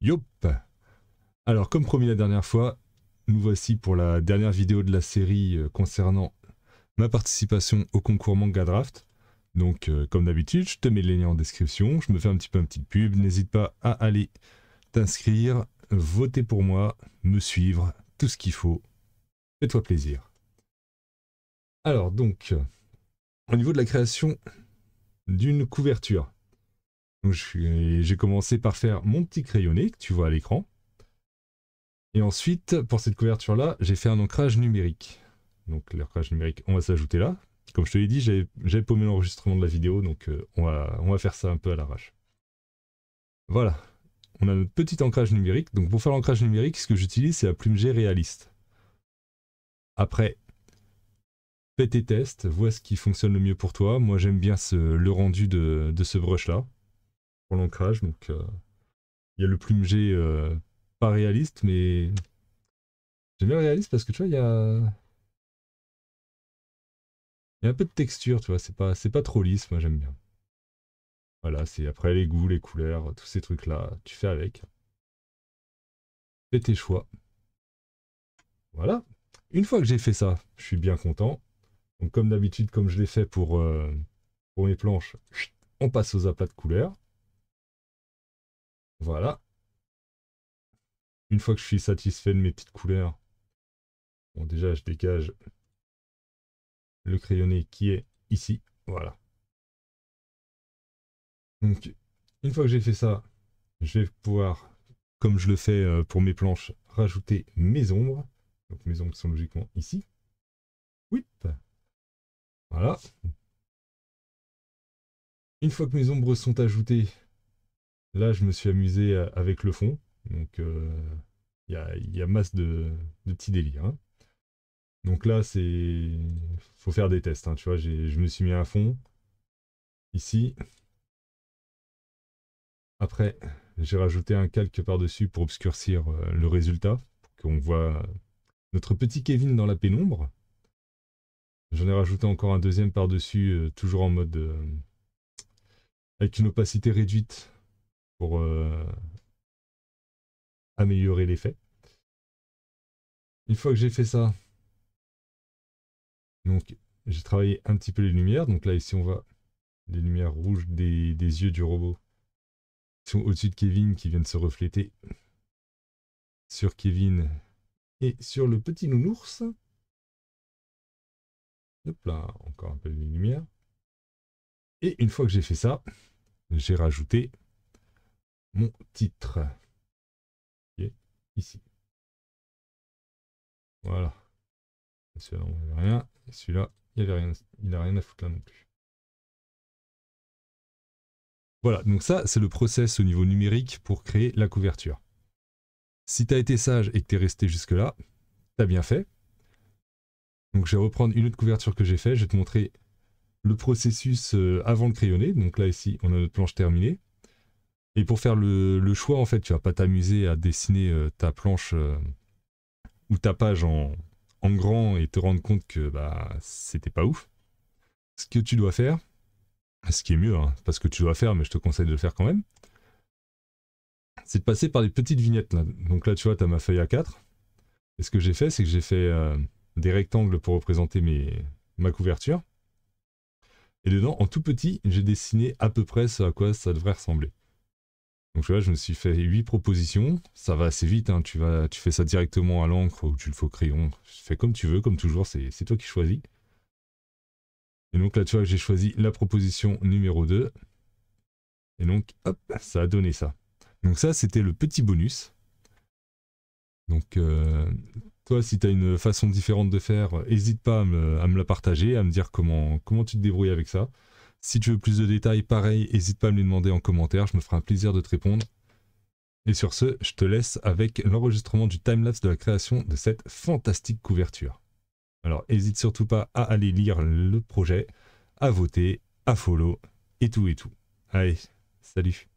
Yop! Alors, comme promis la dernière fois, nous voici pour la dernière vidéo de la série concernant ma participation au concours Manga Draft. Donc, comme d'habitude, je te mets les liens en description, je me fais un petit peu une petite pub, n'hésite pas à aller t'inscrire, voter pour moi, me suivre, tout ce qu'il faut. Fais-toi plaisir. Alors, donc, au niveau de la création d'une couverture, j'ai commencé par faire mon petit crayonné que tu vois à l'écran. Et ensuite, pour cette couverture-là, j'ai fait un ancrage numérique. Donc l'ancrage numérique, on va s'ajouter là. Comme je te l'ai dit, j'avais paumé l'enregistrement de la vidéo, donc on va faire ça un peu à l'arrache. Voilà, on a notre petit ancrage numérique. Donc pour faire l'ancrage numérique, ce que j'utilise, c'est la plume G réaliste. Après, fais tes tests, vois ce qui fonctionne le mieux pour toi. Moi, j'aime bien le rendu de ce brush-là pour l'ancrage. Donc il y a le plume G pas réaliste, mais j'aime bien le réaliste parce que tu vois, il y a un peu de texture, tu vois, c'est pas trop lisse, moi j'aime bien. Voilà, c'est après les goûts, les couleurs, tous ces trucs-là, tu fais avec. Fais tes choix. Voilà. Une fois que j'ai fait ça, je suis bien content. Donc comme d'habitude, comme je l'ai fait pour mes planches, on passe aux aplats de couleurs. Voilà. Une fois que je suis satisfait de mes petites couleurs, bon déjà je dégage le crayonné qui est ici. Voilà. Donc une fois que j'ai fait ça, je vais pouvoir, comme je le fais pour mes planches, rajouter mes ombres. Donc mes ombres sont logiquement ici. Oui. Voilà. Une fois que mes ombres sont ajoutées, là je me suis amusé avec le fond. Donc y a masse de petits délires, hein. Donc là c'est... faut faire des tests, hein, tu vois, je me suis mis à fond. Ici. Après, j'ai rajouté un calque par-dessus pour obscurcir le résultat. Pour qu'on voit notre petit Kevin dans la pénombre. J'en ai rajouté encore un deuxième par-dessus, toujours en mode... avec une opacité réduite pour améliorer l'effet. Une fois que j'ai fait ça, donc j'ai travaillé un petit peu les lumières. Donc là, ici, on voit les lumières rouges des yeux du robot qui sont au-dessus de Kevin, qui viennent se refléter sur Kevin et sur le petit nounours. Hop là, encore un peu de lumière. Et une fois que j'ai fait ça, j'ai rajouté mon titre qui est ici. Voilà. Celui-là, on n'avait rien. Et celui-là, il n'a rien à foutre là non plus. Voilà, donc ça, c'est le process au niveau numérique pour créer la couverture. Si tu as été sage et que tu es resté jusque-là, tu as bien fait. Donc je vais reprendre une autre couverture que j'ai fait. Je vais te montrer le processus avant le crayonné. Donc là, ici, on a notre planche terminée. Et pour faire le choix, en fait, tu vas pas t'amuser à dessiner ta planche ou ta page en grand et te rendre compte que bah, c'était pas ouf. Ce que tu dois faire, ce qui est mieux, hein, parce que tu dois faire, mais je te conseille de le faire quand même, c'est de passer par des petites vignettes. Là. Donc là, tu vois, tu as ma feuille A4. Et ce que j'ai fait, c'est que j'ai fait des rectangles pour représenter ma couverture. Et dedans, en tout petit, j'ai dessiné à peu près ce à quoi ça devrait ressembler. Donc là, je me suis fait 8 propositions. Ça va assez vite, hein. Tu fais ça directement à l'encre ou tu le fais au crayon. Fais comme tu veux, comme toujours, c'est toi qui choisis. Et donc là, tu vois, j'ai choisi la proposition numéro 2. Et donc, hop, ça a donné ça. Donc ça, c'était le petit bonus. Donc, toi, si tu as une façon différente de faire, n'hésite pas à me la partager, à me dire comment tu te débrouilles avec ça. Si tu veux plus de détails, pareil, n'hésite pas à me les demander en commentaire, je me ferai un plaisir de te répondre. Et sur ce, je te laisse avec l'enregistrement du timelapse de la création de cette fantastique couverture. Alors, n'hésite surtout pas à aller lire le projet, à voter, à follow, et tout et tout. Allez, salut!